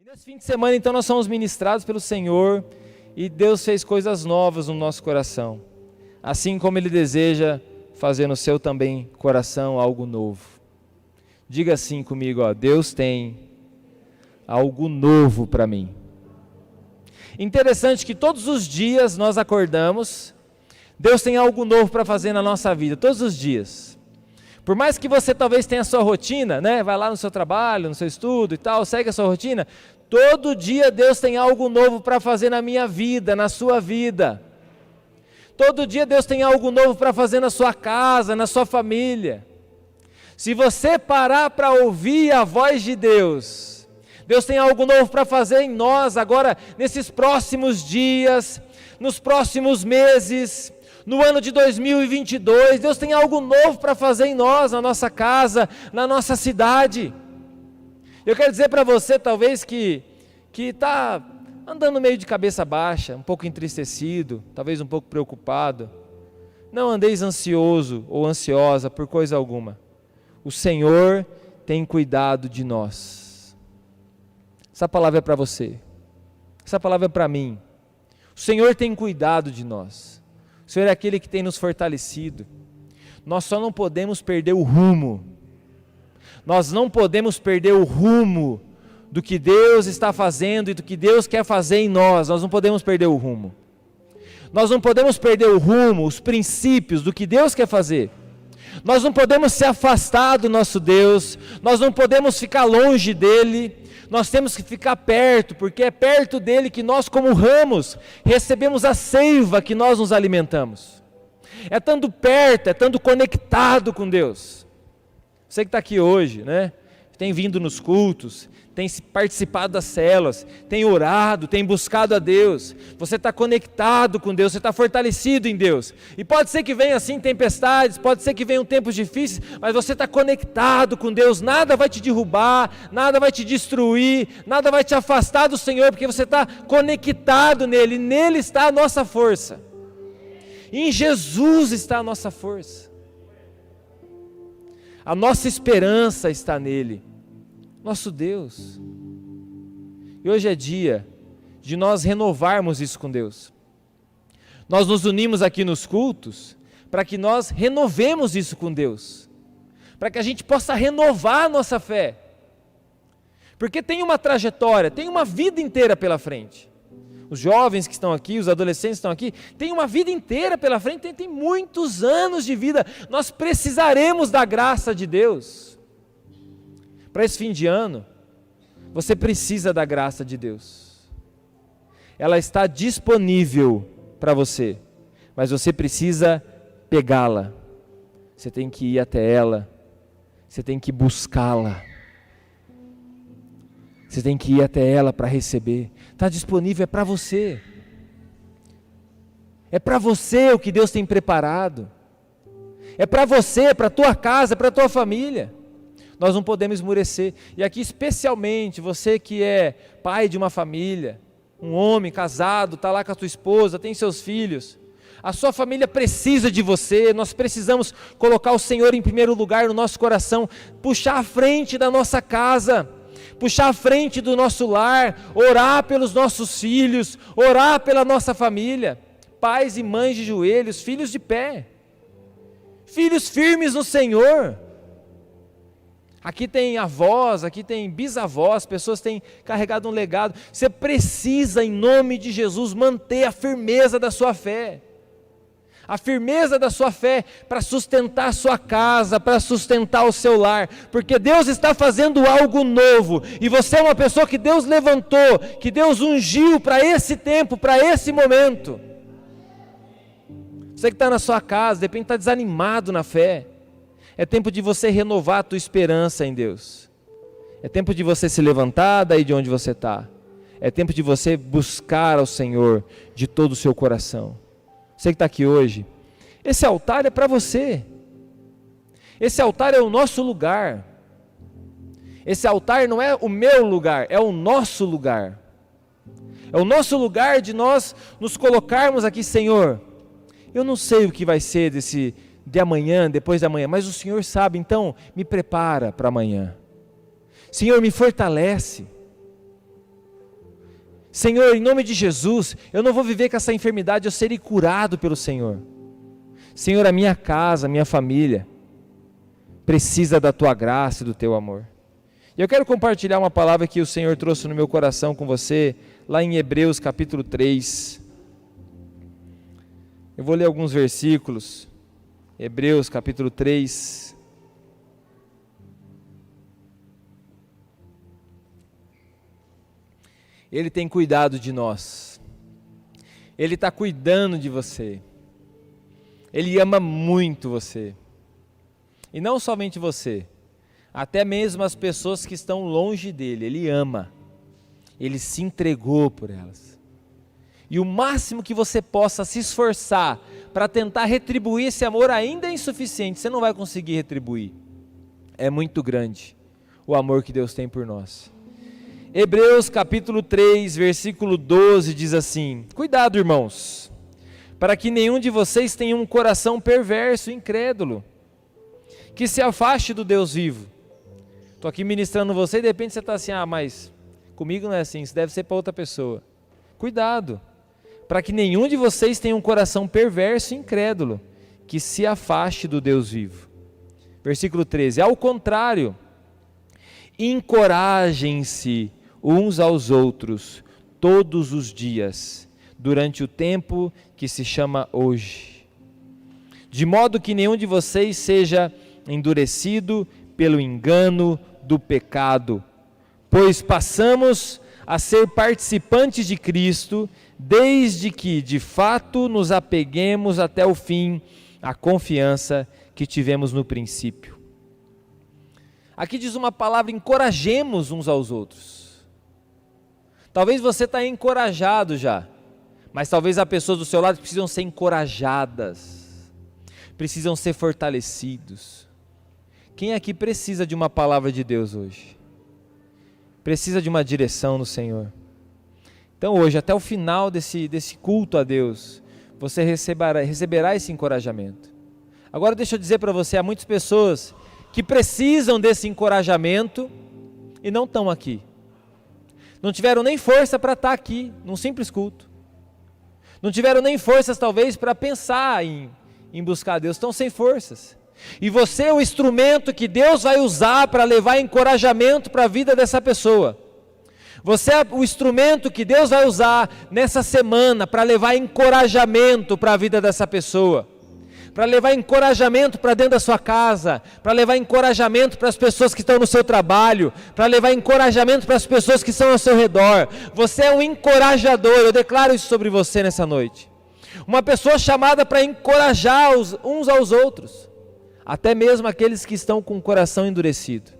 Nesse fim de semana, então, nós somos ministrados pelo Senhor e Deus fez coisas novas no nosso coração, assim como Ele deseja fazer no seu também coração algo novo. Diga assim comigo, ó, Deus tem algo novo para mim. Interessante que todos os dias nós acordamos, Deus tem algo novo para fazer na nossa vida, todos os dias. Por mais que você talvez tenha a sua rotina, né? Vai lá no seu trabalho, no seu estudo e tal, segue a sua rotina, todo dia Deus tem algo novo para fazer na minha vida, na sua vida. Todo dia Deus tem algo novo para fazer na sua casa, na sua família. Se você parar para ouvir a voz de Deus, Deus tem algo novo para fazer em nós agora, nesses próximos dias, nos próximos meses, no ano de 2022, Deus tem algo novo para fazer em nós, na nossa casa, na nossa cidade. Eu quero dizer para você, talvez, que está andando meio de cabeça baixa, um pouco entristecido, talvez um pouco preocupado. Não andeis ansioso ou ansiosa por coisa alguma. O Senhor tem cuidado de nós. Essa palavra é para você. Essa palavra é para mim. O Senhor tem cuidado de nós. O Senhor é aquele que tem nos fortalecido. Nós só não podemos perder o rumo. Nós não podemos perder o rumo do que Deus está fazendo e do que Deus quer fazer em nós. Nós não podemos perder o rumo. Nós não podemos perder o rumo, os princípios do que Deus quer fazer. Nós não podemos se afastar do nosso Deus. Nós não podemos ficar longe dEle. Nós temos que ficar perto, porque é perto dEle que nós, como ramos, recebemos a seiva que nós nos alimentamos. É estando perto, é estando conectado com Deus. Você que está aqui hoje, né? Tem vindo nos cultos, tem participado das células, tem orado, tem buscado a Deus. Você está conectado com Deus, você está fortalecido em Deus. E pode ser que venha assim tempestades, pode ser que venham tempos difíceis, mas você está conectado com Deus. Nada vai te derrubar, nada vai te destruir, nada vai te afastar do Senhor, porque você está conectado nele. Nele está a nossa força. Em Jesus está a nossa força. A nossa esperança está nele, nosso Deus. E hoje é dia de nós renovarmos isso com Deus. Nós nos unimos aqui nos cultos para que nós renovemos isso com Deus, para que a gente possa renovar a nossa fé, porque tem uma trajetória, tem uma vida inteira pela frente. Os jovens que estão aqui, os adolescentes que estão aqui, tem uma vida inteira pela frente, tem muitos anos de vida. Nós precisaremos da graça de Deus. Para esse fim de ano, você precisa da graça de Deus. Ela está disponível para você, mas você precisa pegá-la. Você tem que ir até ela, você tem que buscá-la. Você tem que ir até ela para receber. Está disponível, é para você. É para você o que Deus tem preparado. É para você, para a tua casa, para a tua família. Nós não podemos esmurecer. E aqui especialmente você que é pai de uma família, um homem casado, está lá com a tua esposa, tem seus filhos. A sua família precisa de você. Nós precisamos colocar o Senhor em primeiro lugar no nosso coração. Puxar a frente da nossa casa. Puxar a frente do nosso lar, orar pelos nossos filhos, orar pela nossa família, pais e mães de joelhos, filhos de pé, filhos firmes no Senhor. Aqui tem avós, aqui tem bisavós, pessoas têm carregado um legado. Você precisa, em nome de Jesus, manter a firmeza da sua fé. A firmeza da sua fé para sustentar a sua casa, para sustentar o seu lar, porque Deus está fazendo algo novo, e você é uma pessoa que Deus levantou, que Deus ungiu para esse tempo, para esse momento. Você que está na sua casa, de repente está desanimado na fé, é tempo de você renovar a tua esperança em Deus, é tempo de você se levantar daí de onde você está, é tempo de você buscar ao Senhor de todo o seu coração. Você que está aqui hoje, esse altar é para você. Esse altar é o nosso lugar. Esse altar não é o meu lugar, é o nosso lugar. É o nosso lugar de nós nos colocarmos aqui, Senhor. Eu não sei o que vai ser de amanhã, depois de amanhã, mas o Senhor sabe, então me prepara para amanhã. Senhor, me fortalece. Senhor, em nome de Jesus, eu não vou viver com essa enfermidade, eu serei curado pelo Senhor. Senhor, a minha casa, a minha família precisa da tua graça e do teu amor. E eu quero compartilhar uma palavra que o Senhor trouxe no meu coração com você, lá em Hebreus capítulo 3. Eu vou ler alguns versículos. Hebreus capítulo 3. Ele tem cuidado de nós. Ele está cuidando de você. Ele ama muito você. E não somente você, até mesmo as pessoas que estão longe dele, ele ama. Ele se entregou por elas. E o máximo que você possa se esforçar para tentar retribuir esse amor ainda é insuficiente, você não vai conseguir retribuir. É muito grande o amor que Deus tem por nós. Hebreus capítulo 3, versículo 12 diz assim: cuidado, irmãos, para que nenhum de vocês tenha um coração perverso e incrédulo, que se afaste do Deus vivo. Estou aqui ministrando você e de repente você está assim, mas comigo não é assim, isso deve ser para outra pessoa. Cuidado, para que nenhum de vocês tenha um coração perverso e incrédulo, que se afaste do Deus vivo. Versículo 13, ao contrário, encorajem-se uns aos outros todos os dias, durante o tempo que se chama hoje, de modo que nenhum de vocês seja endurecido pelo engano do pecado, pois passamos a ser participantes de Cristo, desde que de fato nos apeguemos até o fim à confiança que tivemos no princípio. Aqui diz uma palavra: encorajemos uns aos outros. Talvez você está encorajado já, mas talvez as pessoas do seu lado precisam ser encorajadas, precisam ser fortalecidos. Quem aqui precisa de uma palavra de Deus hoje? Precisa de uma direção no Senhor. Então hoje, até o final desse culto a Deus, você receberá esse encorajamento. Agora deixa eu dizer para você, há muitas pessoas que precisam desse encorajamento e não estão aqui. Não tiveram nem força para estar aqui, num simples culto. Não tiveram nem forças talvez para pensar em buscar a Deus, estão sem forças. E você é o instrumento que Deus vai usar para levar encorajamento para a vida dessa pessoa. Você é o instrumento que Deus vai usar nessa semana para levar encorajamento para a vida dessa pessoa. Para levar encorajamento para dentro da sua casa, para levar encorajamento para as pessoas que estão no seu trabalho, para levar encorajamento para as pessoas que estão ao seu redor. Você é um encorajador, eu declaro isso sobre você nessa noite. Uma pessoa chamada para encorajar uns aos outros, até mesmo aqueles que estão com o coração endurecido.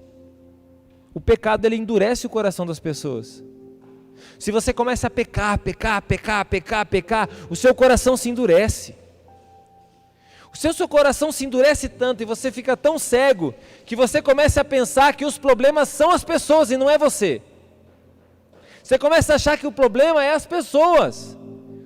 O pecado, ele endurece o coração das pessoas. Se você começa a pecar, o seu coração se endurece. O seu coração se endurece tanto e você fica tão cego que você começa a pensar que os problemas são as pessoas e não é você. Você começa a achar que o problema é as pessoas.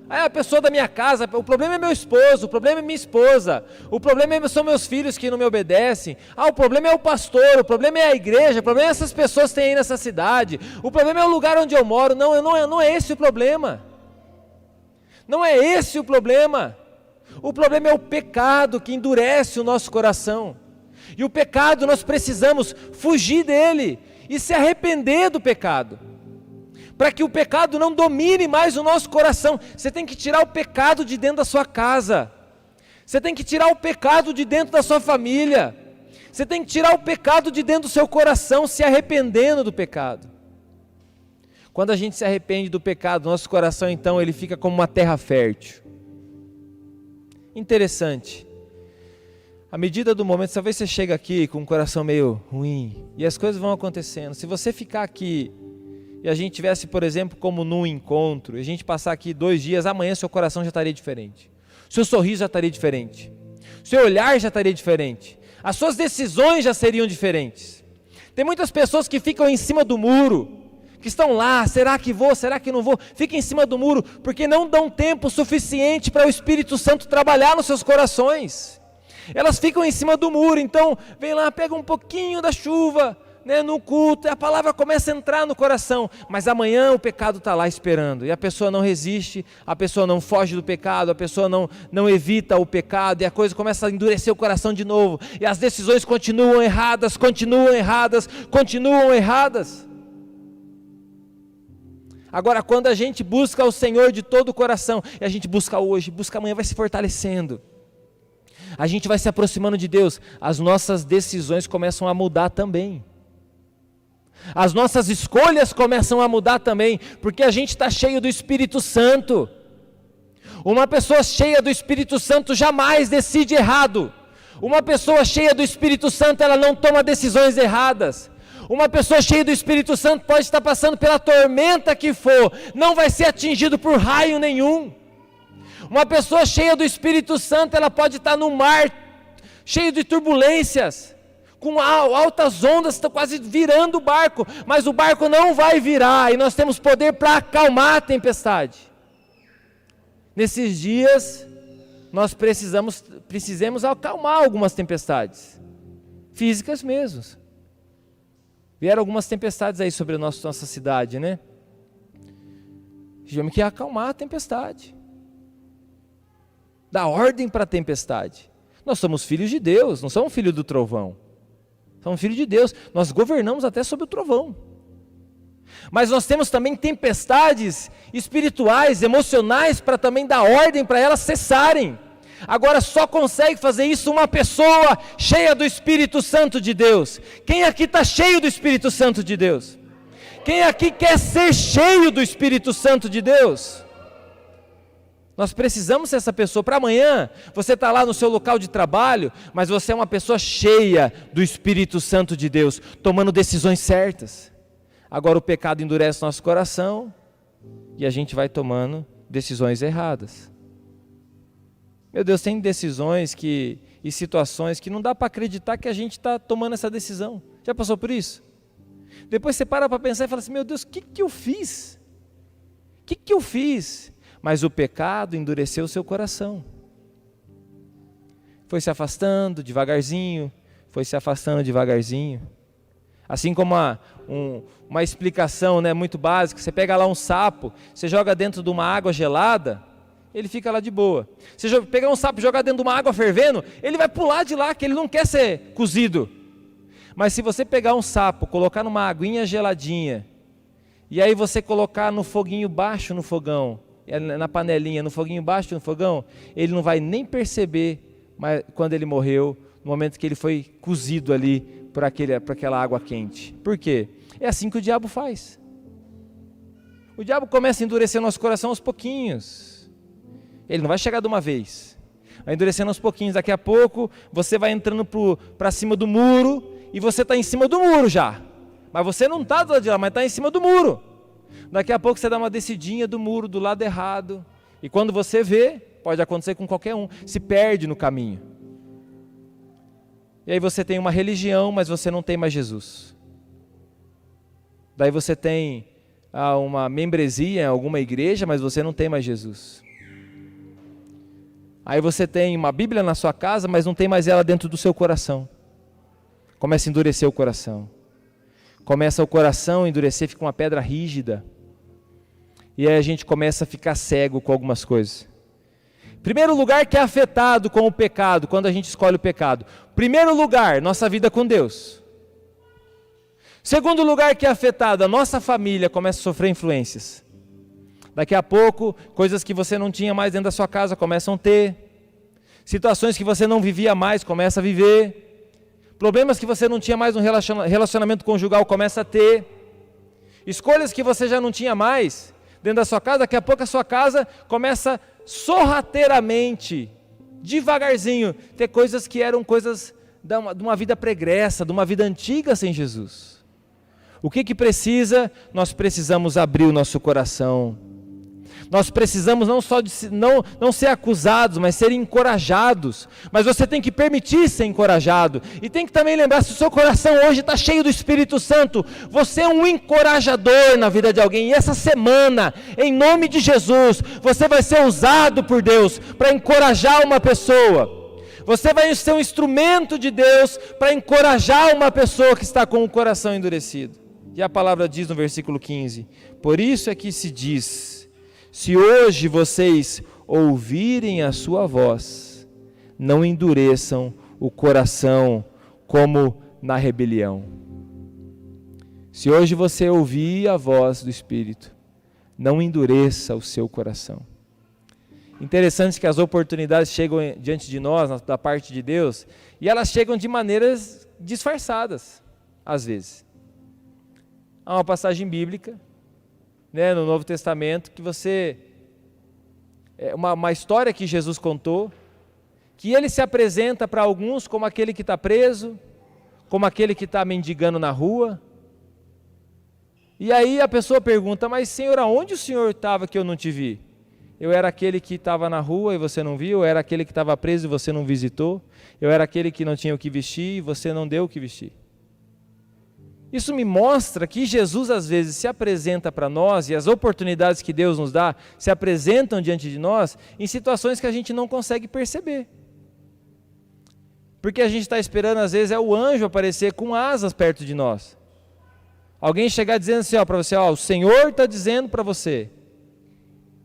É a pessoa da minha casa, o problema é meu esposo, o problema é minha esposa, o problema são meus filhos que não me obedecem, o problema é o pastor, o problema é a igreja, o problema é essas pessoas que tem aí nessa cidade, o problema é o lugar onde eu moro. Não é esse o problema. Não é esse o problema. O problema é o pecado que endurece o nosso coração. E o pecado, nós precisamos fugir dele e se arrepender do pecado. Para que o pecado não domine mais o nosso coração. Você tem que tirar o pecado de dentro da sua casa. Você tem que tirar o pecado de dentro da sua família. Você tem que tirar o pecado de dentro do seu coração, se arrependendo do pecado. Quando a gente se arrepende do pecado, nosso coração então ele fica como uma terra fértil. Interessante. À medida do momento, talvez você chega aqui com um coração meio ruim e as coisas vão acontecendo. Se você ficar aqui e a gente tivesse, por exemplo, como num encontro, e a gente passar aqui 2 dias, amanhã seu coração já estaria diferente. Seu sorriso já estaria diferente. Seu olhar já estaria diferente. As suas decisões já seriam diferentes. Tem muitas pessoas que ficam em cima do muro, que estão lá, será que vou, será que não vou? Fica em cima do muro, porque não dão tempo suficiente para o Espírito Santo trabalhar nos seus corações. Elas ficam em cima do muro, então vem lá, pega um pouquinho da chuva, né, no culto, a palavra começa a entrar no coração, mas amanhã o pecado está lá esperando, e a pessoa não resiste, a pessoa não foge do pecado, a pessoa não evita o pecado, e a coisa começa a endurecer o coração de novo, e as decisões continuam erradas, Agora, quando a gente busca o Senhor de todo o coração, e a gente busca hoje, busca amanhã, vai se fortalecendo, a gente vai se aproximando de Deus, as nossas decisões começam a mudar também, as nossas escolhas começam a mudar também, porque a gente está cheio do Espírito Santo. Uma pessoa cheia do Espírito Santo jamais decide errado. Uma pessoa cheia do Espírito Santo, ela não toma decisões erradas. Uma pessoa cheia do Espírito Santo pode estar passando pela tormenta que for, não vai ser atingido por raio nenhum. Uma pessoa cheia do Espírito Santo, ela pode estar no mar, cheio de turbulências, com altas ondas, está quase virando o barco, mas o barco não vai virar, e nós temos poder para acalmar a tempestade. Nesses dias, nós precisamos acalmar algumas tempestades, físicas mesmo. Vieram algumas tempestades aí sobre a nossa cidade, né? Tivemos que acalmar a tempestade, dar ordem para a tempestade. Nós somos filhos de Deus, não somos filhos do trovão. Somos filhos de Deus, nós governamos até sobre o trovão. Mas nós temos também tempestades espirituais, emocionais, para também dar ordem para elas cessarem. Agora só consegue fazer isso uma pessoa cheia do Espírito Santo de Deus. Quem aqui está cheio do Espírito Santo de Deus? Quem aqui quer ser cheio do Espírito Santo de Deus? Nós precisamos ser essa pessoa. Para amanhã, você está lá no seu local de trabalho, mas você é uma pessoa cheia do Espírito Santo de Deus, tomando decisões certas. Agora o pecado endurece nosso coração e a gente vai tomando decisões erradas. Meu Deus, tem decisões e situações que não dá para acreditar que a gente está tomando essa decisão. Já passou por isso? Depois você para pensar e fala assim, meu Deus, o que eu fiz? O que eu fiz? Mas o pecado endureceu o seu coração. Foi se afastando devagarzinho, Assim como uma explicação, né, muito básica, você pega lá um sapo, você joga dentro de uma água gelada, ele fica lá de boa. Você pegar um sapo e jogar dentro de uma água fervendo, ele vai pular de lá, que ele não quer ser cozido. Mas se você pegar um sapo, colocar numa aguinha geladinha, e aí você colocar no foguinho baixo no fogão, na panelinha, no foguinho baixo no fogão, ele não vai nem perceber quando ele morreu, no momento que ele foi cozido ali por aquela água quente. Por quê? É assim que o diabo faz. O diabo começa a endurecer nosso coração aos pouquinhos. Ele não vai chegar de uma vez, vai endurecendo aos pouquinhos. Daqui a pouco você vai entrando para cima do muro, e você está em cima do muro já, mas você não está do lado de lá, mas está em cima do muro. Daqui a pouco você dá uma descidinha do muro do lado errado, e quando você vê, pode acontecer com qualquer um, se perde no caminho. E aí você tem uma religião, mas você não tem mais Jesus. Daí você tem uma membresia em alguma igreja, mas você não tem mais Jesus. Aí você tem uma Bíblia na sua casa, mas não tem mais ela dentro do seu coração. Começa a endurecer o coração. Começa o coração a endurecer, fica uma pedra rígida. E aí a gente começa a ficar cego com algumas coisas. Primeiro lugar que é afetado com o pecado, quando a gente escolhe o pecado. Primeiro lugar, nossa vida com Deus. Segundo lugar que é afetado, a nossa família começa a sofrer influências. Daqui a pouco, coisas que você não tinha mais dentro da sua casa começam a ter. Situações que você não vivia mais, começa a viver. Problemas que você não tinha mais no relacionamento conjugal, começa a ter. Escolhas que você já não tinha mais dentro da sua casa, daqui a pouco a sua casa começa sorrateiramente, devagarzinho, ter coisas que eram coisas de uma vida pregressa, de uma vida antiga sem Jesus. O que precisa? Nós precisamos abrir o nosso coração. Nós precisamos não só não ser acusados, mas ser encorajados. Mas você tem que permitir ser encorajado. E tem que também lembrar, se o seu coração hoje está cheio do Espírito Santo, você é um encorajador na vida de alguém. E essa semana, em nome de Jesus, você vai ser usado por Deus para encorajar uma pessoa. Você vai ser um instrumento de Deus para encorajar uma pessoa que está com o coração endurecido. E a palavra diz no versículo 15: por isso é que se diz, se hoje vocês ouvirem a sua voz, não endureçam o coração como na rebelião. Se hoje você ouvir a voz do Espírito, não endureça o seu coração. Interessante que as oportunidades chegam diante de nós, da parte de Deus, e elas chegam de maneiras disfarçadas, às vezes. Há uma passagem bíblica, né, no Novo Testamento, que uma história que Jesus contou, que ele se apresenta para alguns como aquele que está preso, como aquele que está mendigando na rua. E aí a pessoa pergunta, mas Senhor, aonde o Senhor estava que eu não te vi? Eu era aquele que estava na rua e você não viu, eu era aquele que estava preso e você não visitou, eu era aquele que não tinha o que vestir e você não deu o que vestir. Isso me mostra que Jesus às vezes se apresenta para nós, e as oportunidades que Deus nos dá se apresentam diante de nós em situações que a gente não consegue perceber. Porque a gente está esperando às vezes é o anjo aparecer com asas perto de nós. Alguém chegar dizendo assim para você, o Senhor está dizendo para você.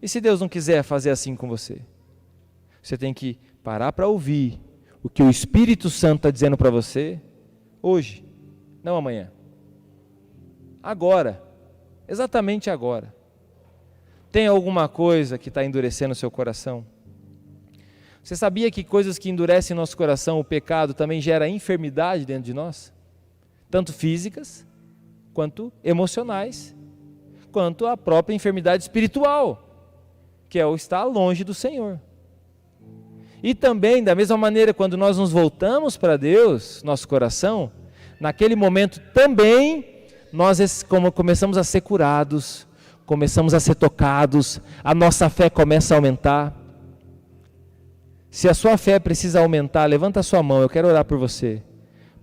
E se Deus não quiser fazer assim com você? Você tem que parar para ouvir o que o Espírito Santo está dizendo para você hoje, não amanhã. Agora, exatamente agora. Tem alguma coisa que está endurecendo o seu coração? Você sabia que coisas que endurecem nosso coração, o pecado, também gera enfermidade dentro de nós? Tanto físicas, quanto emocionais, quanto a própria enfermidade espiritual, que é o estar longe do Senhor. E também, da mesma maneira, quando nós nos voltamos para Deus, nosso coração, naquele momento também, nós começamos a ser curados, começamos a ser tocados, a nossa fé começa a aumentar. Se a sua fé precisa aumentar, levanta a sua mão, eu quero orar por você.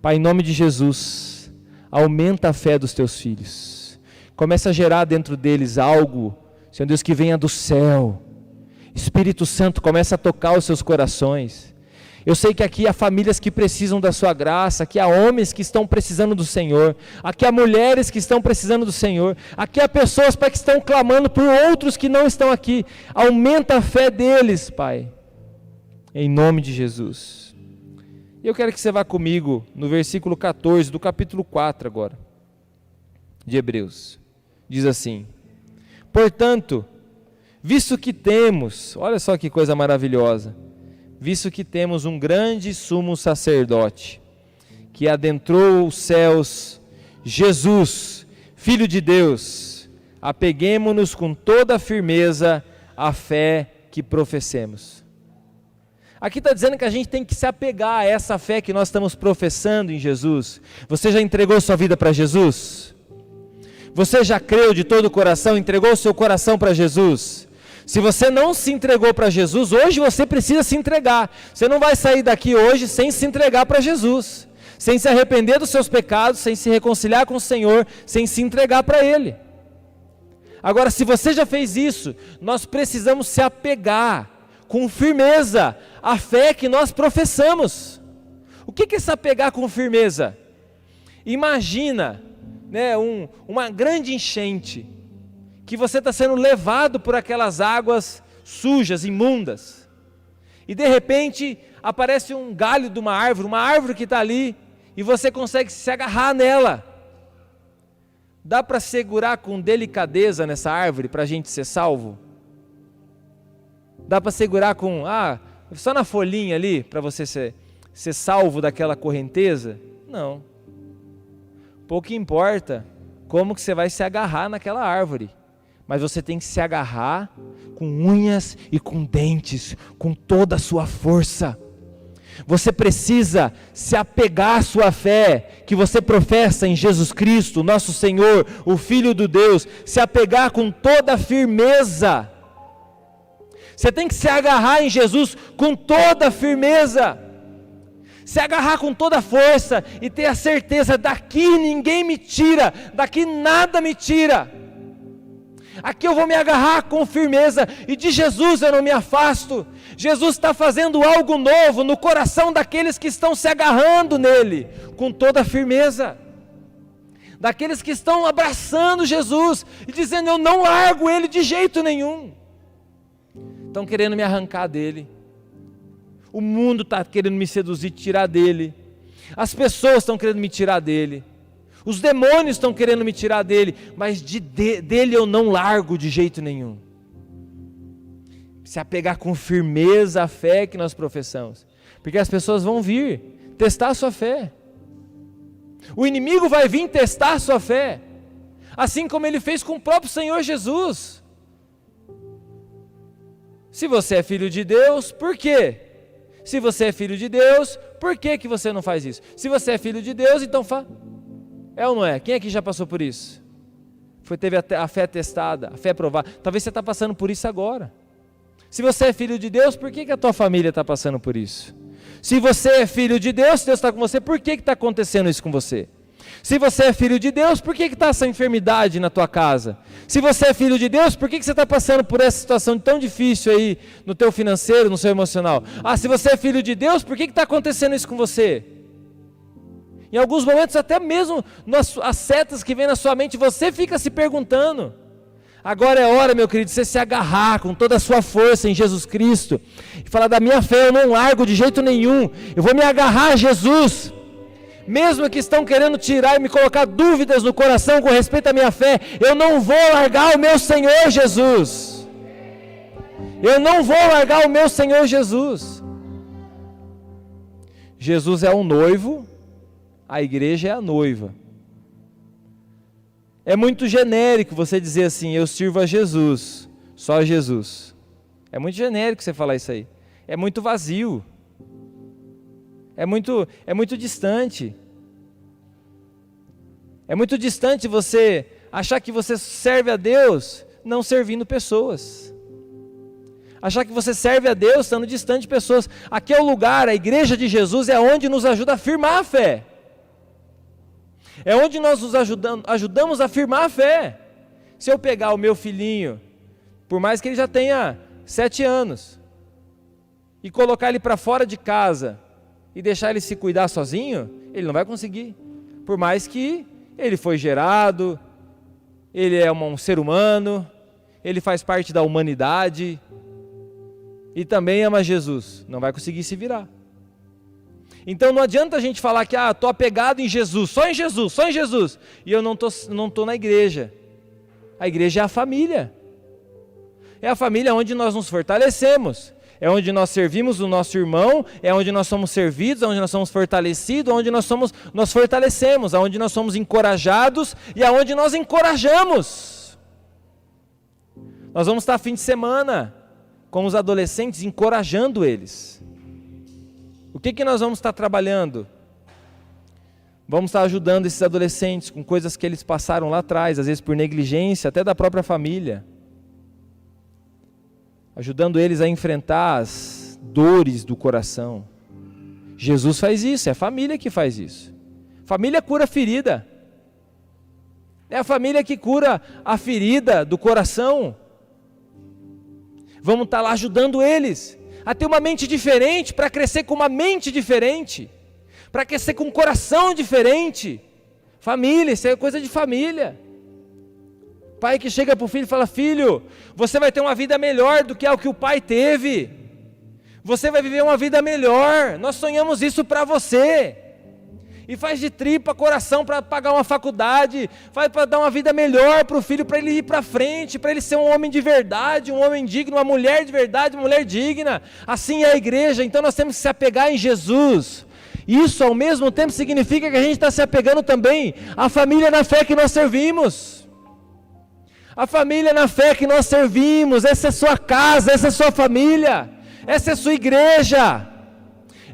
Pai, em nome de Jesus, aumenta a fé dos teus filhos. Começa a gerar dentro deles algo, Senhor Deus, que venha do céu. Espírito Santo, começa a tocar os seus corações. Eu sei que aqui há famílias que precisam da sua graça, aqui há homens que estão precisando do Senhor, aqui há mulheres que estão precisando do Senhor, aqui há pessoas, Pai, que estão clamando por outros que não estão aqui. Aumenta a fé deles, Pai, em nome de Jesus. E eu quero que você vá comigo no versículo 14 do capítulo 4 agora, de Hebreus. Diz assim: portanto, visto que temos, olha só que coisa maravilhosa, visto que temos um grande sumo sacerdote, que adentrou os céus, Jesus, Filho de Deus, apeguemo-nos com toda a firmeza à fé que professemos. Aqui está dizendo que a gente tem que se apegar a essa fé que nós estamos professando em Jesus. Você já entregou sua vida para Jesus? Você já creu de todo o coração, entregou o seu coração para Jesus? Se você não se entregou para Jesus, hoje você precisa se entregar. Você não vai sair daqui hoje sem se entregar para Jesus, sem se arrepender dos seus pecados, sem se reconciliar com o Senhor, sem se entregar para Ele. Agora, se você já fez isso, nós precisamos se apegar com firmeza à fé que nós professamos. O que é se apegar com firmeza? Imagina, né, uma grande enchente, que você está sendo levado por aquelas águas sujas, imundas, e de repente aparece um galho de uma árvore que está ali, e você consegue se agarrar nela. Dá para segurar com delicadeza nessa árvore para a gente ser salvo? Dá para segurar com, só na folhinha ali, para você ser salvo daquela correnteza? Não. Pouco importa como que você vai se agarrar naquela árvore, mas você tem que se agarrar com unhas e com dentes, com toda a sua força. Você precisa se apegar à sua fé, que você professa em Jesus Cristo, nosso Senhor, o Filho do Deus, se apegar com toda a firmeza. Você tem que se agarrar em Jesus com toda a firmeza, se agarrar com toda a força e ter a certeza, daqui ninguém me tira, daqui nada me tira. Aqui eu vou me agarrar com firmeza, e de Jesus eu não me afasto. Jesus está fazendo algo novo no coração daqueles que estão se agarrando nele, com toda a firmeza. Daqueles que estão abraçando Jesus, e dizendo, eu não largo ele de jeito nenhum. Estão querendo me arrancar dele. O mundo está querendo me seduzir, tirar dele. As pessoas estão querendo me tirar dele. Os demônios estão querendo me tirar dele, mas dele eu não largo de jeito nenhum. Se apegar com firmeza à fé que nós professamos, porque as pessoas vão vir testar a sua fé. O inimigo vai vir testar a sua fé, assim como ele fez com o próprio Senhor Jesus. Se você é filho de Deus, por quê? Se você é filho de Deus, por que que você não faz isso? Se você é filho de Deus, então é ou não é? Quem aqui já passou por isso? Teve a fé testada, a fé provada. Talvez você está passando por isso agora. Se você é filho de Deus, por que que a tua família está passando por isso? Se você é filho de Deus, Deus está com você, por que está acontecendo isso com você? Se você é filho de Deus, por que está essa enfermidade na tua casa? Se você é filho de Deus, por que você está passando por essa situação tão difícil aí no teu financeiro, no seu emocional? Se você é filho de Deus, por que está acontecendo isso com você? Em alguns momentos, até mesmo as setas que vêm na sua mente, você fica se perguntando. Agora é hora, meu querido, de você se agarrar com toda a sua força em Jesus Cristo e falar, da minha fé eu não largo de jeito nenhum, eu vou me agarrar a Jesus. Mesmo que estão querendo tirar e me colocar dúvidas no coração com respeito à minha fé, eu não vou largar o meu Senhor Jesus. Eu não vou largar o meu Senhor Jesus. Jesus é o noivo, a igreja é a noiva. É muito genérico você dizer assim, eu sirvo a Jesus, só a Jesus. É muito genérico você falar isso aí. É muito vazio. É muito distante. É muito distante você achar que você serve a Deus não servindo pessoas. Achar que você serve a Deus estando distante de pessoas. Aqui é o lugar, a igreja de Jesus é onde nos ajuda a firmar a fé. É onde nós nos ajudamos a firmar a fé. Se eu pegar o meu filhinho, por mais que ele já tenha 7 anos, e colocar ele para fora de casa, e deixar ele se cuidar sozinho, ele não vai conseguir. Por mais que ele foi gerado, ele é um ser humano, ele faz parte da humanidade, e também ama Jesus, não vai conseguir se virar. Então não adianta a gente falar que estou apegado em Jesus, só em Jesus, só em Jesus, e eu não tô na igreja. A igreja é a família. É a família onde nós nos fortalecemos. É onde nós servimos o nosso irmão, é onde nós somos servidos, é onde nós somos fortalecidos, onde nós fortalecemos, aonde nós somos encorajados e aonde nós encorajamos. Nós vamos estar fim de semana com os adolescentes encorajando eles. O que nós vamos estar trabalhando? Vamos estar ajudando esses adolescentes com coisas que eles passaram lá atrás, às vezes por negligência, até da própria família. Ajudando eles a enfrentar as dores do coração. Jesus faz isso, é a família que faz isso. Família cura a ferida. É a família que cura a ferida do coração. Vamos estar lá ajudando eles a ter uma mente diferente, para crescer com uma mente diferente, para crescer com um coração diferente. Família, isso é coisa de família. Pai que chega para o filho e fala, filho, você vai ter uma vida melhor do que o que o pai teve. Você vai viver uma vida melhor, nós sonhamos isso para você. E faz de tripa, coração para pagar uma faculdade, faz para dar uma vida melhor para o filho, para ele ir para frente, para ele ser um homem de verdade, um homem digno, uma mulher de verdade, uma mulher digna. Assim é a igreja, então nós temos que se apegar em Jesus. Isso ao mesmo tempo significa que a gente está se apegando também à família na fé que nós servimos. A família na fé que nós servimos, essa é a sua casa, essa é a sua família, essa é a sua igreja.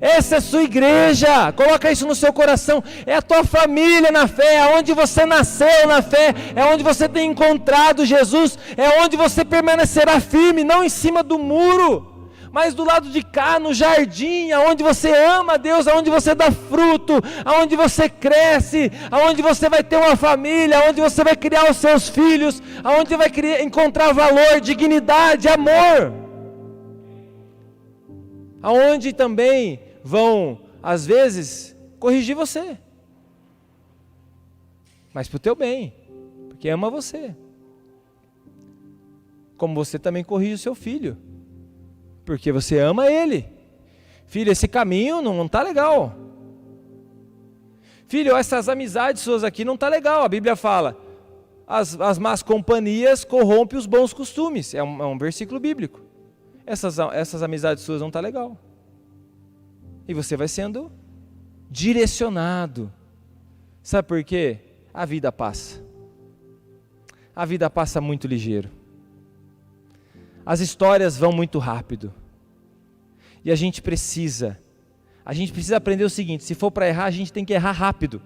Essa é a sua igreja, coloca isso no seu coração, é a tua família na fé, é onde você nasceu na fé, é onde você tem encontrado Jesus, é onde você permanecerá firme, não em cima do muro, mas do lado de cá, no jardim, aonde você ama a Deus, aonde você dá fruto, aonde você cresce, aonde você vai ter uma família, aonde você vai criar os seus filhos, aonde vai encontrar valor, dignidade, amor. Aonde também vão, às vezes, corrigir você, mas para o teu bem, porque ama você. Como você também corrige o seu filho, porque você ama ele. Filho, esse caminho não está legal. Filho, essas amizades suas aqui não está legal. A Bíblia fala, as más companhias corrompem os bons costumes. É um versículo bíblico. Essas amizades suas não estão legal. E você vai sendo direcionado. Sabe por quê? A vida passa. A vida passa muito ligeiro. As histórias vão muito rápido. E a gente precisa aprender o seguinte: se for para errar, a gente tem que errar rápido.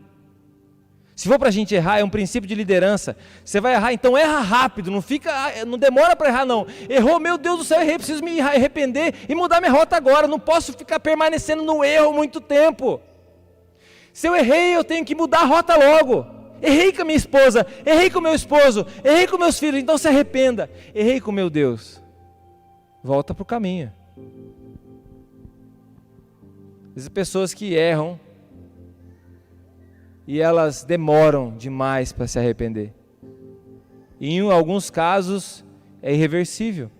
Se for para a gente errar, é um princípio de liderança. Você vai errar, então erra rápido, não demora para errar não. Errou, meu Deus do céu, errei, preciso me arrepender e mudar minha rota agora. Não posso ficar permanecendo no erro muito tempo. Se eu errei, eu tenho que mudar a rota logo. Errei com a minha esposa, errei com o meu esposo, errei com meus filhos, então se arrependa. Errei com meu Deus. Volta para o caminho. As pessoas que erram e elas demoram demais para se arrepender. E em alguns casos é irreversível,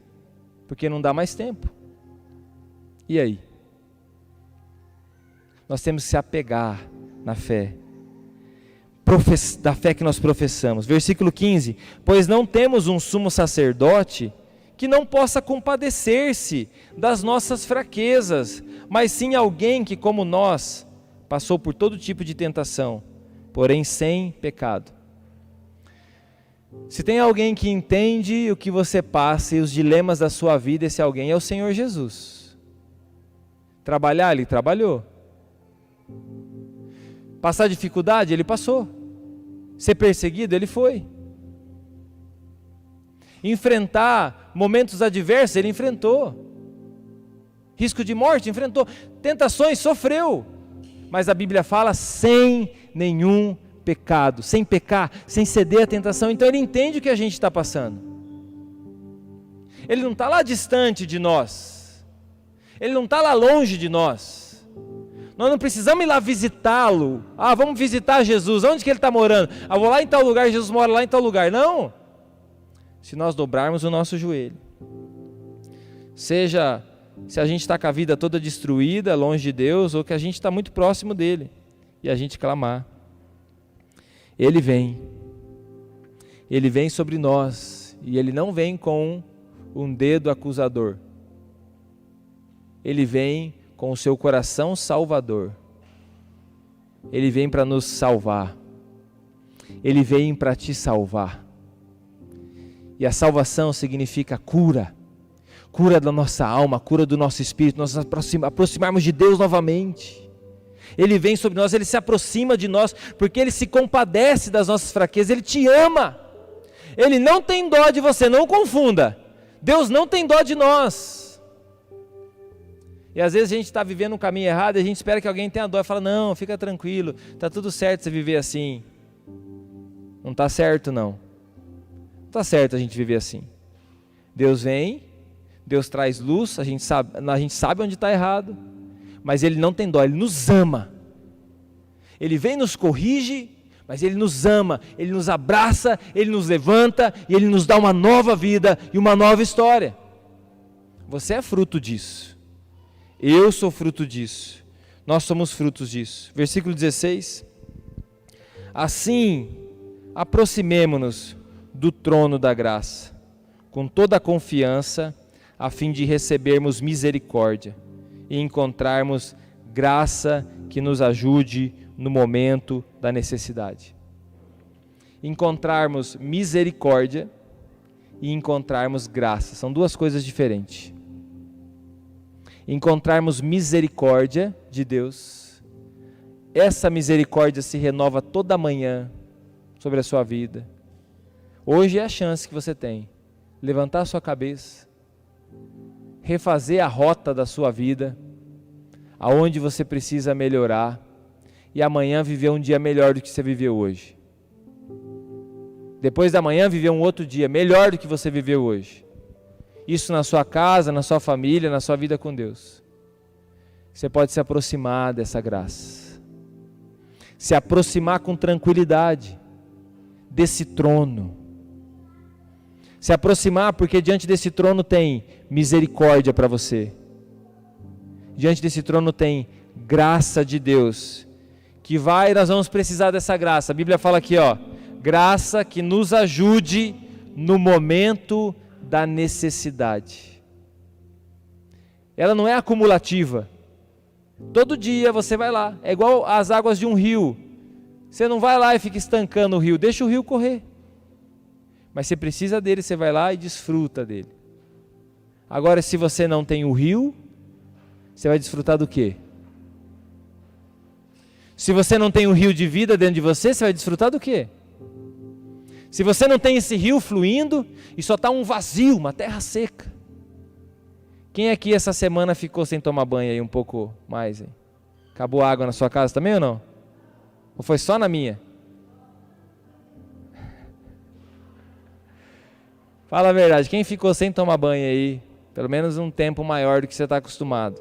porque não dá mais tempo. E aí? Nós temos que se apegar na fé, da fé que nós professamos. Versículo 15: pois não temos um sumo sacerdote que não possa compadecer-se das nossas fraquezas, mas sim alguém que, como nós, passou por todo tipo de tentação, porém sem pecado. Se tem alguém que entende o que você passa e os dilemas da sua vida, esse alguém é o Senhor Jesus. Trabalhar, Ele trabalhou. Passar dificuldade, Ele passou. Ser perseguido, Ele foi. Enfrentar momentos adversos, Ele enfrentou. Risco de morte, enfrentou. Tentações, sofreu. Mas a Bíblia fala sem nenhum pecado, sem pecar, sem ceder à tentação. Então Ele entende o que a gente está passando. Ele não está lá distante de nós. Ele não está lá longe de nós. Nós não precisamos ir lá visitá-lo. Vamos visitar Jesus. Onde que Ele está morando? Vou lá em tal lugar, Jesus mora lá em tal lugar. Não. Se nós dobrarmos o nosso joelho, seja se a gente está com a vida toda destruída, longe de Deus, ou que a gente está muito próximo dEle, e a gente clamar, Ele vem sobre nós, e Ele não vem com um dedo acusador, Ele vem com o seu coração salvador, Ele vem para nos salvar, Ele vem para te salvar. E a salvação significa cura da nossa alma, cura do nosso espírito, nós nos aproximarmos de Deus novamente. Ele vem sobre nós, Ele se aproxima de nós, porque Ele se compadece das nossas fraquezas, Ele te ama. Ele não tem dó de você, não confunda. Deus não tem dó de nós. E às vezes a gente está vivendo um caminho errado e a gente espera que alguém tenha dó e fala, não, fica tranquilo, está tudo certo você viver assim. Não está certo não. Não está certo a gente viver assim. Deus vem, Deus traz luz, a gente sabe onde está errado, mas Ele não tem dó, Ele nos ama. Ele vem e nos corrige, mas Ele nos ama, Ele nos abraça, Ele nos levanta e Ele nos dá uma nova vida e uma nova história. Você é fruto disso. Eu sou fruto disso. Nós somos frutos disso. Versículo 16. Assim, aproximemo-nos do trono da graça, com toda a confiança, a fim de recebermos misericórdia e encontrarmos graça que nos ajude no momento da necessidade. Encontrarmos misericórdia e encontrarmos graça, são duas coisas diferentes. Encontrarmos misericórdia de Deus, essa misericórdia se renova toda manhã sobre a sua vida. Hoje é a chance que você tem, levantar a sua cabeça refazer a rota da sua vida, aonde você precisa melhorar, e amanhã viver um dia melhor do que você viveu hoje. Depois da manhã viver um outro dia melhor do que você viveu hoje. Isso na sua casa, na sua família, na sua vida com Deus. Você pode se aproximar dessa graça. Se aproximar com tranquilidade desse trono. Se aproximar porque diante desse trono tem misericórdia para você. Diante desse trono tem graça de Deus. Que nós vamos precisar dessa graça. A Bíblia fala aqui, ó, graça que nos ajude no momento da necessidade. Ela não é acumulativa. Todo dia você vai lá, é igual as águas de um rio. Você não vai lá e fica estancando o rio, deixa o rio correr. Mas você precisa dele, você vai lá e desfruta dele. Agora, se você não tem o rio, você vai desfrutar do quê? Se você não tem o rio de vida dentro de você, você vai desfrutar do quê? Se você não tem esse rio fluindo e só está um vazio, uma terra seca. Quem aqui essa semana ficou sem tomar banho aí um pouco mais? Hein? Acabou a água na sua casa também ou não? Ou foi só na minha? Fala a verdade, quem ficou sem tomar banho aí, pelo menos um tempo maior do que você está acostumado?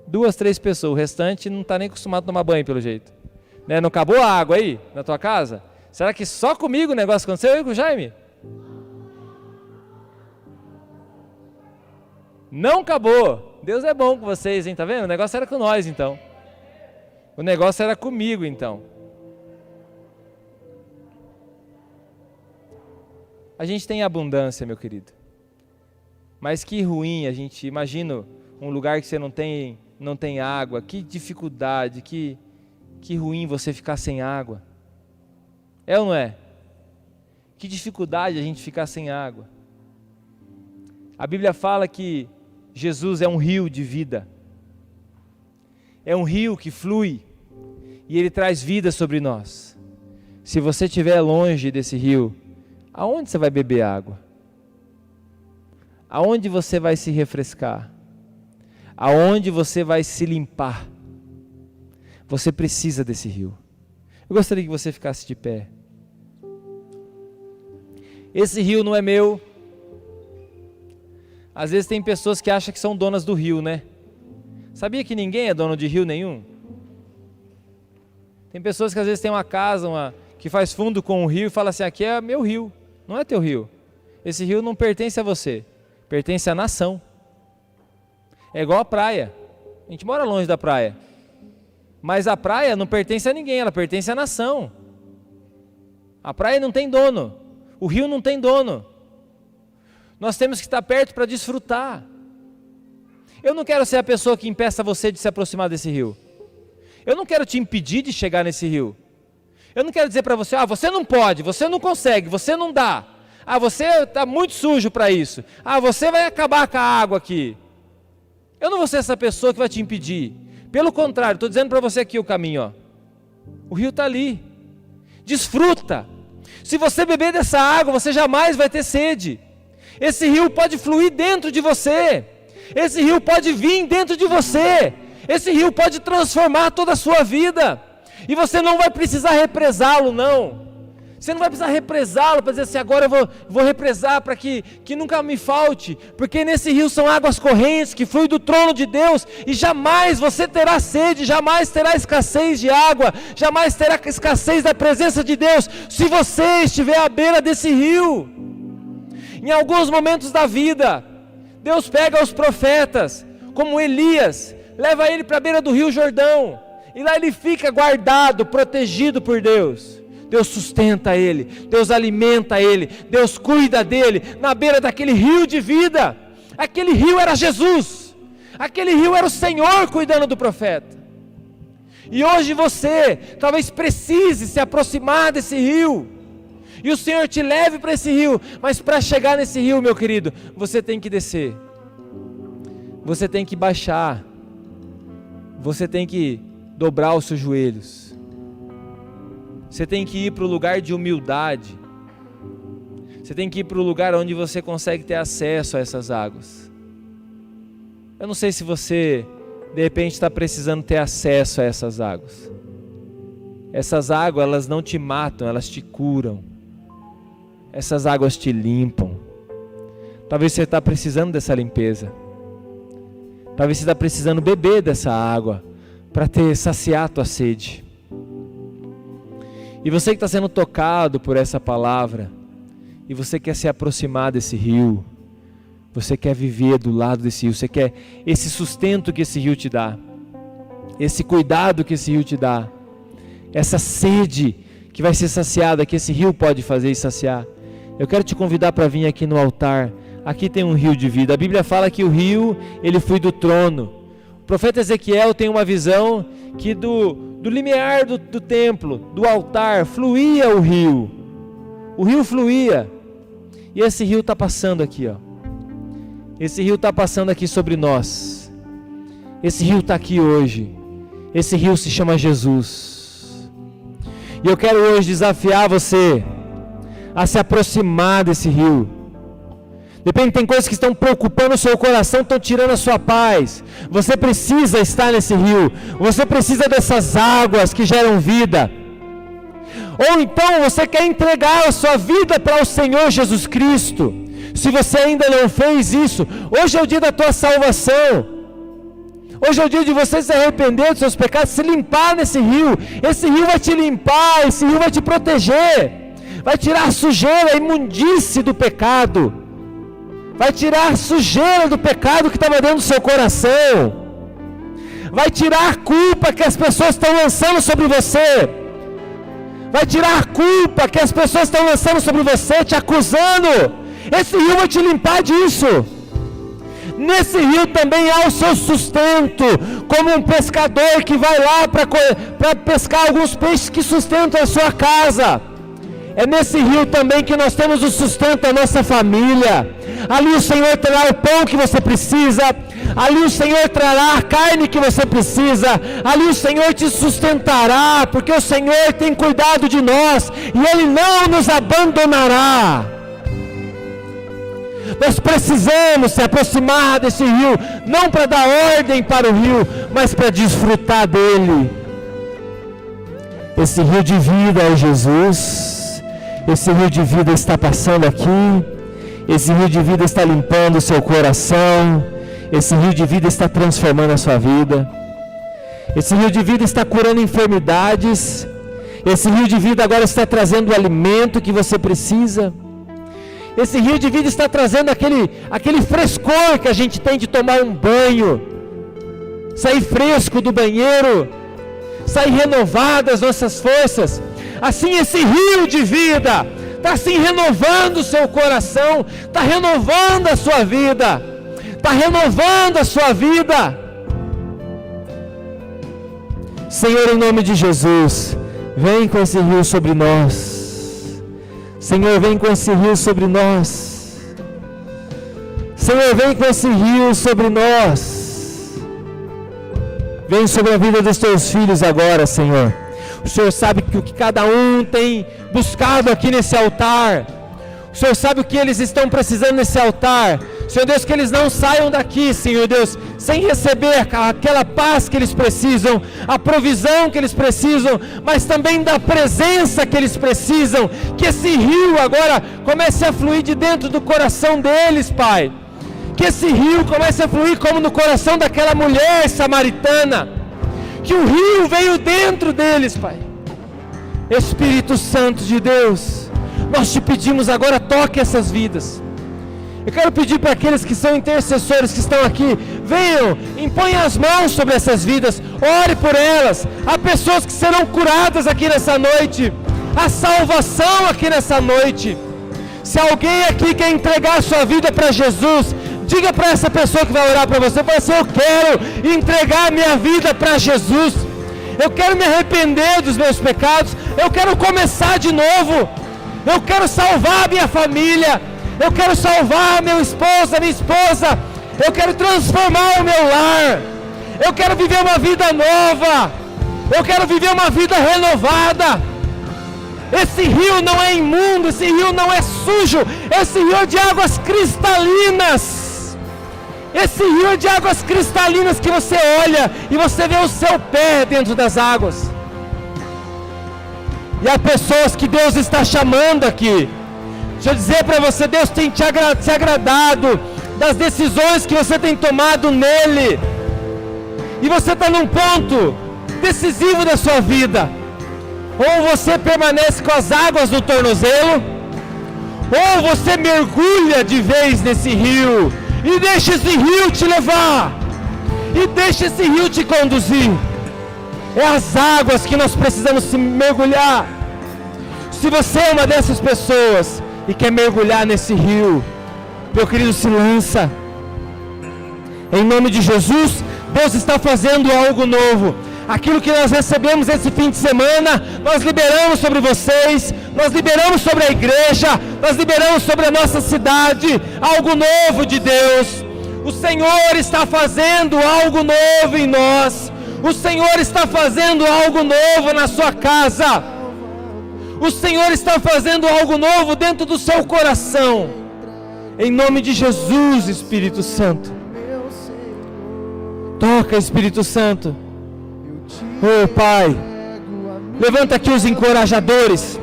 2, 3 pessoas, o restante não está nem acostumado a tomar banho pelo jeito. Né? Não acabou a água aí na tua casa? Será que só comigo o negócio aconteceu? Eu e com o Jaime? Não acabou. Deus é bom com vocês, hein? Tá vendo? O negócio era com nós, então. O negócio era comigo, então. A gente tem abundância, meu querido. Mas que ruim, a gente imagina um lugar que você não tem água. Que dificuldade, que ruim você ficar sem água. É ou não é? Que dificuldade a gente ficar sem água. A Bíblia fala que Jesus é um rio de vida. É um rio que flui e ele traz vida sobre nós. Se você estiver longe desse rio, aonde você vai beber água? Aonde você vai se refrescar? Aonde você vai se limpar? Você precisa desse rio. Eu gostaria que você ficasse de pé. Esse rio não é meu. Às vezes tem pessoas que acham que são donas do rio, né? Sabia que ninguém é dono de rio nenhum? Tem pessoas que às vezes tem uma casa que faz fundo com um rio e fala assim, aqui é meu rio, não é teu rio. Esse rio não pertence a você, pertence à nação. É igual a praia. A gente mora longe da praia. Mas a praia não pertence a ninguém, ela pertence à nação. A praia não tem dono. O rio não tem dono. Nós temos que estar perto para desfrutar. Eu não quero ser a pessoa que impeça você de se aproximar desse rio. Eu não quero te impedir de chegar nesse rio. Eu não quero dizer para você, você não pode, você não consegue, você não dá. Você está muito sujo para isso. Você vai acabar com a água aqui. Eu não vou ser essa pessoa que vai te impedir. Pelo contrário, estou dizendo para você aqui o caminho. Ó. O rio está ali. Desfruta. Se você beber dessa água, você jamais vai ter sede. Esse rio pode fluir dentro de você. Esse rio pode vir dentro de você. Esse rio pode transformar toda a sua vida. E você não vai precisar represá-lo, não. Você não vai precisar represá-lo para dizer assim, agora eu vou represar para que nunca me falte. Porque nesse rio são águas correntes que fluem do trono de Deus. E jamais você terá sede, jamais terá escassez de água, jamais terá escassez da presença de Deus, se você estiver à beira desse rio. Em alguns momentos da vida, Deus pega os profetas, como Elias, leva ele para a beira do rio Jordão, e lá ele fica guardado, protegido por Deus. Deus sustenta ele, Deus alimenta ele, Deus cuida dele, na beira daquele rio de vida. Aquele rio era Jesus, aquele rio era o Senhor cuidando do profeta. E hoje você talvez precise se aproximar desse rio, e o Senhor te leve para esse rio, mas para chegar nesse rio, meu querido, você tem que descer, você tem que baixar, você tem que dobrar os seus joelhos, você tem que ir para o lugar de humildade, você tem que ir para o lugar onde você consegue ter acesso a essas águas. Eu não sei se você, de repente, está precisando ter acesso a essas águas. Essas águas, elas não te matam, elas te curam. Essas águas te limpam. Talvez você está precisando dessa limpeza. Talvez você está precisando beber dessa água para saciar a tua sede. E você que está sendo tocado por essa palavra, e você quer se aproximar desse rio, você quer viver do lado desse rio, você quer esse sustento que esse rio te dá, esse cuidado que esse rio te dá, essa sede que vai ser saciada, que esse rio pode fazer e saciar. Eu quero te convidar para vir aqui no altar. Aqui tem um rio de vida. A Bíblia fala que o rio, ele flui do trono. O profeta Ezequiel tem uma visão que do limiar do templo, do altar, fluía o rio. O rio fluía. E esse rio está passando aqui, ó. Esse rio está passando aqui sobre nós. Esse rio está aqui hoje. Esse rio se chama Jesus. E eu quero hoje desafiar você a se aproximar desse rio. De repente tem coisas que estão preocupando o seu coração, estão tirando a sua paz. Você precisa estar nesse rio. Você precisa dessas águas que geram vida. Ou então você quer entregar a sua vida para o Senhor Jesus Cristo. Se você ainda não fez isso, hoje é o dia da tua salvação. Hoje é o dia de você se arrepender dos seus pecados, se limpar nesse rio. Esse rio vai te limpar, esse rio vai te proteger. Vai tirar a sujeira, a imundície do pecado. Vai tirar a sujeira do pecado que estava dentro do seu coração. Vai tirar a culpa que as pessoas estão lançando sobre você. Vai tirar a culpa que as pessoas estão lançando sobre você, te acusando. Esse rio vai te limpar disso. Nesse rio também há o seu sustento, como um pescador que vai lá para pescar alguns peixes que sustentam a sua casa. É nesse rio também que nós temos o sustento da nossa família. Ali o Senhor trará o pão que você precisa. Ali o Senhor trará a carne que você precisa. Ali o Senhor te sustentará, porque o Senhor tem cuidado de nós e Ele não nos abandonará. Nós precisamos se aproximar desse rio, não para dar ordem para o rio, mas para desfrutar dele. Esse rio de vida é Jesus. Esse rio de vida está passando aqui. Esse rio de vida está limpando o seu coração. Esse rio de vida está transformando a sua vida. Esse rio de vida está curando enfermidades. Esse rio de vida agora está trazendo o alimento que você precisa. Esse rio de vida está trazendo aquele frescor que a gente tem de tomar um banho, sair fresco do banheiro, sair renovado as nossas forças. Assim esse rio de vida está assim renovando o seu coração, está renovando a sua vida, está renovando a sua vida. Senhor, em nome de Jesus, vem com esse rio sobre nós. Senhor, vem com esse rio sobre nós. Senhor, vem com esse rio sobre nós. Vem sobre a vida dos teus filhos agora, Senhor. O Senhor sabe que o que cada um tem buscado aqui nesse altar. O Senhor sabe o que eles estão precisando nesse altar. Senhor Deus, que eles não saiam daqui, Senhor Deus, sem receber aquela paz que eles precisam, a provisão que eles precisam, mas também da presença que eles precisam. Que esse rio agora comece a fluir de dentro do coração deles, Pai. Que esse rio comece a fluir como no coração daquela mulher samaritana. Que o rio veio dentro deles, Pai. Espírito Santo de Deus, nós te pedimos agora, toque essas vidas. Eu quero pedir para aqueles que são intercessores, que estão aqui, venham, imponham as mãos sobre essas vidas, ore por elas. Há pessoas que serão curadas aqui nessa noite, há salvação aqui nessa noite. Se alguém aqui quer entregar a sua vida para Jesus, diga para essa pessoa que vai orar para você, fala assim: eu quero entregar a minha vida para Jesus, eu quero me arrepender dos meus pecados, eu quero começar de novo, eu quero salvar a minha família, eu quero salvar meu esposo, a minha esposa, eu quero transformar o meu lar, eu quero viver uma vida nova, eu quero viver uma vida renovada. Esse rio não é imundo, esse rio não é sujo, esse rio é de águas cristalinas. Esse rio é de águas cristalinas que você olha e você vê o seu pé dentro das águas. E há pessoas que Deus está chamando aqui. Deixa eu dizer para você, Deus tem se agradado das decisões que você tem tomado nele. E você está num ponto decisivo da sua vida. Ou você permanece com as águas no tornozelo, ou você mergulha de vez nesse rio e deixa esse rio te levar, e deixa esse rio te conduzir. É as águas que nós precisamos se mergulhar. Se você é uma dessas pessoas e quer mergulhar nesse rio, meu querido, se lança. Em nome de Jesus, Deus está fazendo algo novo. Aquilo que nós recebemos esse fim de semana, nós liberamos sobre vocês, nós liberamos sobre a igreja, nós liberamos sobre a nossa cidade, algo novo de Deus. O Senhor está fazendo algo novo em nós. O Senhor está fazendo algo novo na sua casa. O Senhor está fazendo algo novo dentro do seu coração. Em nome de Jesus, Espírito Santo. Toca, Espírito Santo. Oh, Pai, levanta aqui os encorajadores.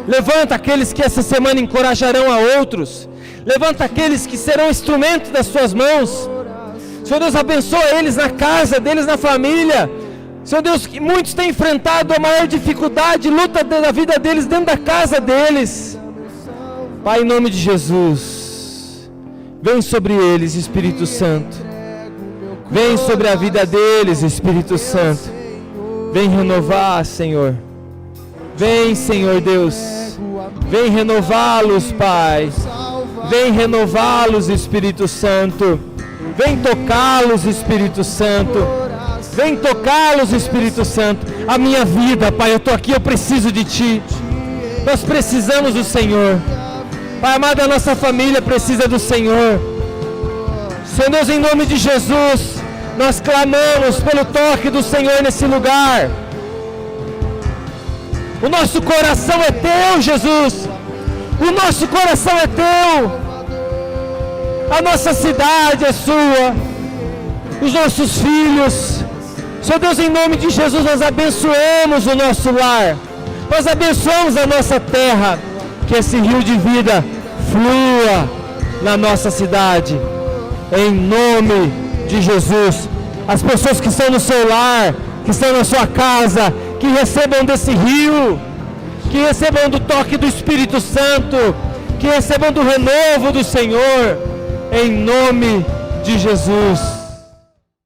Levanta aqueles que essa semana encorajarão a outros. Levanta aqueles que serão instrumentos das suas mãos. Senhor Deus, abençoa eles na casa deles, na família. Senhor Deus, que muitos têm enfrentado a maior dificuldade, luta da vida deles dentro da casa deles. Pai, em nome de Jesus, vem sobre eles, Espírito Santo. Vem sobre a vida deles, Espírito Santo. Vem renovar, Senhor. Vem, Senhor Deus. Vem renová-los, Pai. Vem renová-los, Espírito Santo. Vem tocá-los, Espírito Santo. Vem tocá-los, Espírito Santo. A minha vida, Pai, eu estou aqui, eu preciso de Ti. Nós precisamos do Senhor. Pai amado, a nossa família precisa do Senhor. Senhor Deus, em nome de Jesus, nós clamamos pelo toque do Senhor nesse lugar. O nosso coração é Teu, Jesus. O nosso coração é Teu. A nossa cidade é Sua. Os nossos filhos. Senhor Deus, em nome de Jesus, nós abençoamos o nosso lar. Nós abençoamos a nossa terra. Que esse rio de vida flua na nossa cidade. Em nome de Jesus. As pessoas que estão no seu lar, que estão na sua casa, que recebam desse rio, que recebam do toque do Espírito Santo, que recebam do renovo do Senhor, em nome de Jesus.